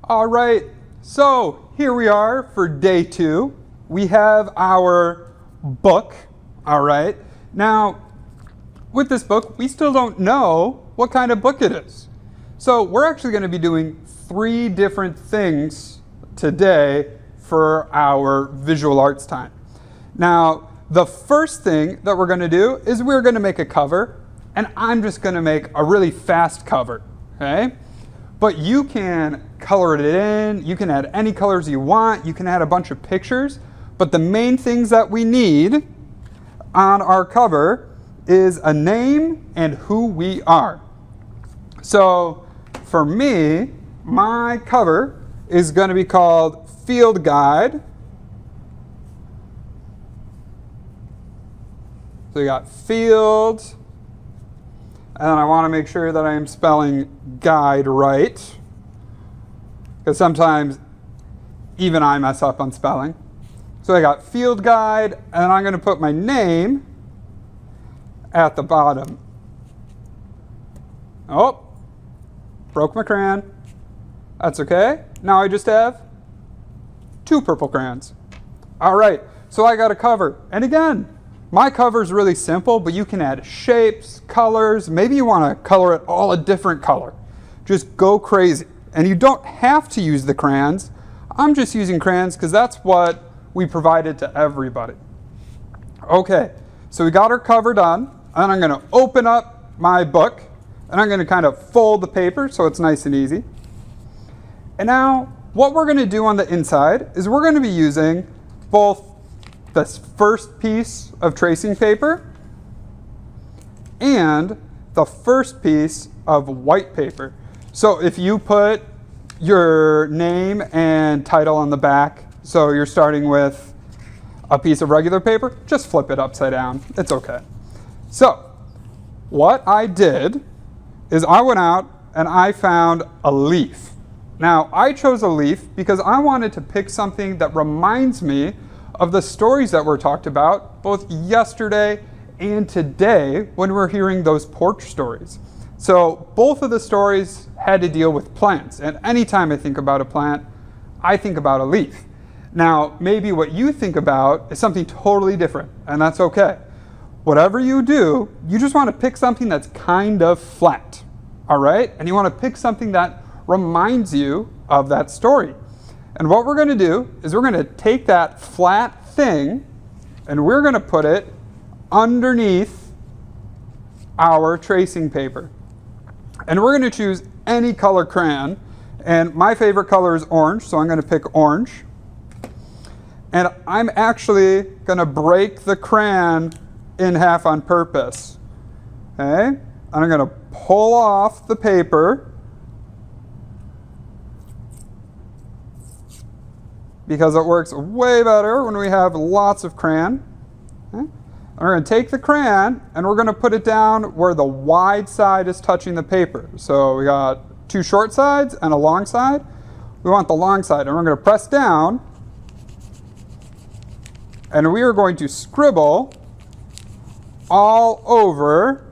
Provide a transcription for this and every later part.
All right, so here we are for day 2. We have our book, all right. Now, with this book, we still don't know what kind of book it is. So we're actually going to be doing 3 different things today for our visual arts time. Now, the first thing that we're going to do is we're going to make a cover, and I'm just going to make a really fast cover, okay? But you can color it in, you can add any colors you want, you can add a bunch of pictures, but the main things that we need on our cover is a name and who we are. So for me, my cover is going to be called Field Guide. So you got field, and I want to make sure that I am spelling guide right, because sometimes even I mess up on spelling. So I got field guide, and I'm going to put my name at the bottom. Oh, broke my crayon. That's okay. Now I just have 2 purple crayons. All right, so I got a cover. And again, my cover is really simple, but you can add shapes, colors. Maybe you want to color it all a different color. Just go crazy. And you don't have to use the crayons. I'm just using crayons because that's what we provided to everybody. Okay, so we got our cover done. And I'm going to open up my book, and I'm going to kind of fold the paper so it's nice and easy. And now, what we're going to do on the inside is we're going to be using both this first piece of tracing paper and the first piece of white paper. So if you put your name and title on the back, so you're starting with a piece of regular paper, just flip it upside down. It's okay. So what I did is I went out and I found a leaf. Now I chose a leaf because I wanted to pick something that reminds me of the stories that were talked about both yesterday and today when we're hearing those porch stories. So both of the stories had to deal with plants, and anytime I think about a plant, I think about a leaf. Now, maybe what you think about is something totally different, and that's okay. Whatever you do, you just want to pick something that's kind of flat, all right? And you want to pick something that reminds you of that story. And what we're going to do is we're going to take that flat thing and we're going to put it underneath our tracing paper. And we're going to choose any color crayon. And my favorite color is orange, so I'm going to pick orange. And I'm actually going to break the crayon in half on purpose. Okay? And I'm going to pull off the paper because it works way better when we have lots of crayon. Okay? We're going to take the crayon and we're going to put it down where the wide side is touching the paper. So we got 2 short sides and a long side. We want the long side, and we're going to press down and we are going to scribble all over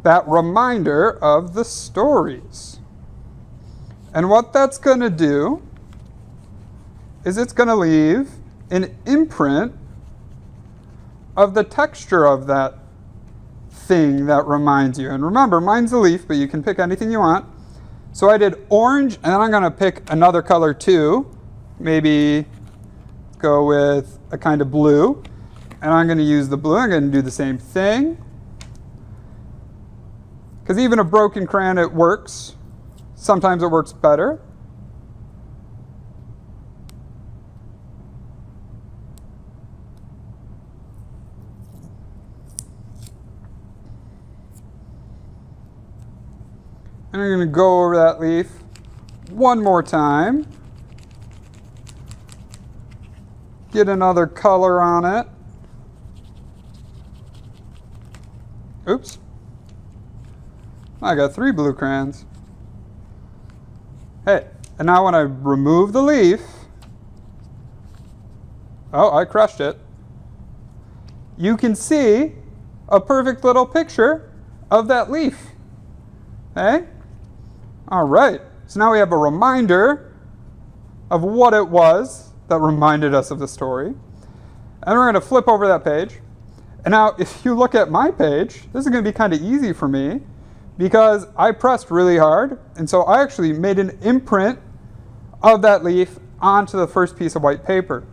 that reminder of the stories. And what that's going to do is it's going to leave an imprint of the texture of that thing that reminds you. And remember, mine's a leaf, but you can pick anything you want. So I did orange, and then I'm going to pick another color too. Maybe go with a kind of blue. And I'm going to use the blue. I'm going to do the same thing. Because even a broken crayon, it works. Sometimes it works better. And I'm going to go over that leaf one more time. Get another color on it. Oops. I got 3 blue crayons. Hey, and now when I remove the leaf, oh, I crushed it. You can see a perfect little picture of that leaf. Hey? All right, so now we have a reminder of what it was that reminded us of the story. And we're going to flip over that page. And now if you look at my page, this is going to be kind of easy for me because I pressed really hard. And so I actually made an imprint of that leaf onto the first piece of white paper.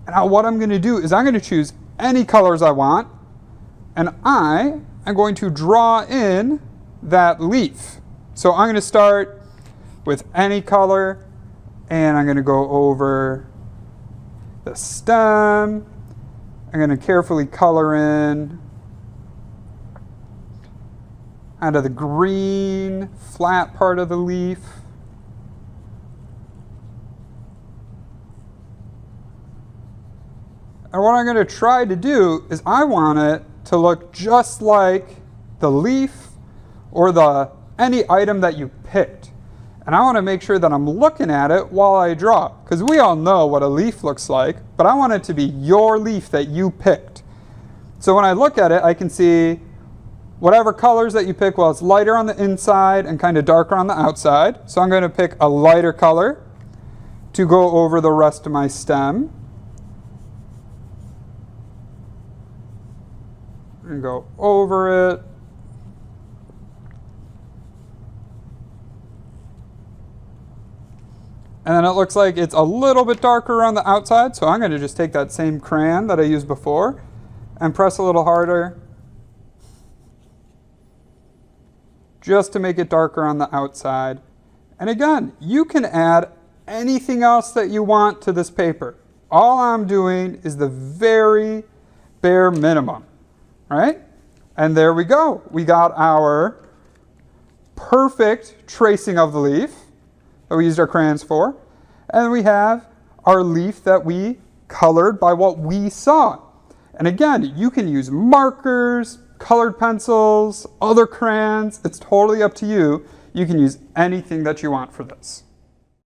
And now what I'm going to do is I'm going to choose any colors I want. And I am going to draw in that leaf. So I'm going to start with any color, and I'm going to go over the stem. I'm going to carefully color in out of the green, flat part of the leaf. And what I'm going to try to do is I want it to look just like the leaf or any item that you picked. And I want to make sure that I'm looking at it while I draw. Because we all know what a leaf looks like, but I want it to be your leaf that you picked. So when I look at it, I can see whatever colors that you pick, well, it's lighter on the inside and kind of darker on the outside. So I'm going to pick a lighter color to go over the rest of my stem. And go over it. And then it looks like it's a little bit darker on the outside, so I'm going to just take that same crayon that I used before and press a little harder just to make it darker on the outside. And again, you can add anything else that you want to this paper. All I'm doing is the very bare minimum, right? And there we go. We got our perfect tracing of the leaf that we used our crayons for. And we have our leaf that we colored by what we saw. And again, you can use markers, colored pencils, other crayons. It's totally up to you. You can use anything that you want for this.